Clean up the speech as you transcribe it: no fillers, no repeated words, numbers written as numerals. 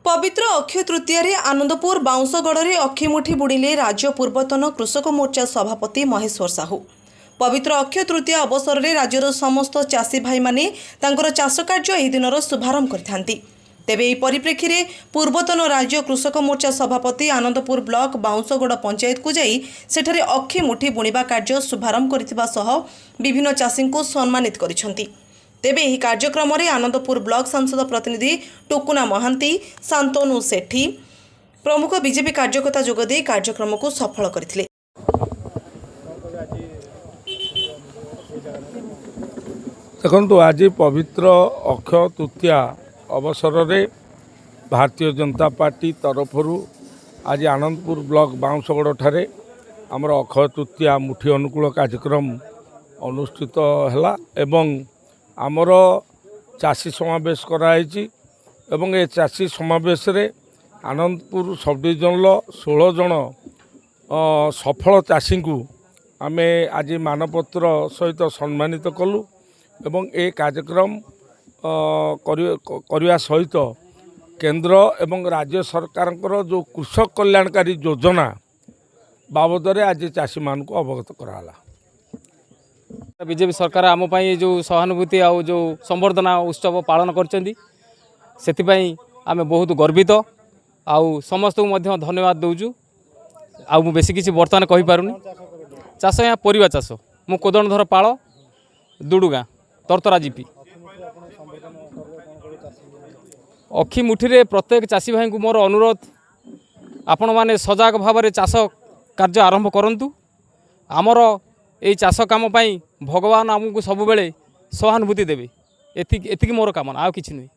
पवित्र अक्षय तृतीय आनंदपुर बाउंसगढ़ अक्षिमुठी बुड़िले राज्य पूर्वतन कृषक मोर्चा सभापति महेश्वर साहू। पवित्र अक्षय तृतीय अवसर में राज्यर समस्त चाषी भाई माने तांकर चाष कार्य एही दिनर शुभारंभ करथांती। तेबे एही परिप्रेक्षी में पूर्वतन राज्य कृषक मोर्चा सभापति आनंदपुर ब्लॉक बाउंसगढ़ पंचायत को जाई सेठारे अक्षिमुठी बुणिबा कार्य शुभारंभ करथिबा सह विभिन्न चाषी को सम्मानित करिसेंती। तेबे एही कार्यक्रम में आनंदपुर ब्लॉक सांसद प्रतिनिधि टुकुना महांती, शांतनु सेठी प्रमुख बीजेपी कार्यकर्ता जोगदे कार्यक्रम को सफल करथिले। देखो आज पवित्र अक्षय तृतीया अवसर में भारतीय जनता पार्टी तरफ आज आनंदपुर ब्लॉक बाउंसगढ़ ठारे आमर अक्षय तृतीया मुठी अनुकूल कार्यक्रम अनुष्ठित है एवं आमर चाषी समावेश कराई एवं ए चाषी समावेश रे आनंदपुर सब डिविजन 16 जन सफल चाषी को आम आज मानपत्र सहित सम्मानित कलु एवं ए कार्यक्रम करने सहित केंद्र एवं राज्य सरकार जो कृषक कल्याणकारी योजना बाबद आज चाषी मान को अवगत कराला। बीजेपी सरकार आम जो सहानुभूति आ जो संवर्धना उत्सव पालन कर आम बहुत गर्वित आउ समस्त को धन्यवाद दूचु। आउ बेसी किसी बर्तमान कही पारुनी। चाष यहाँ परिवा चाष मु कोदणधर पाल दुडुगा तरतरा जीपी अक्षिमुठी प्रत्येक चाषी भाई को मोर अनुरोध आपण माने सजग भाव में चाष कार्य आरंभ करंतु। आमर ये चाष काम भगवान आमको सब बेले सहानुभूति देवे एतिक मोर कामना आउ किछि नहीं।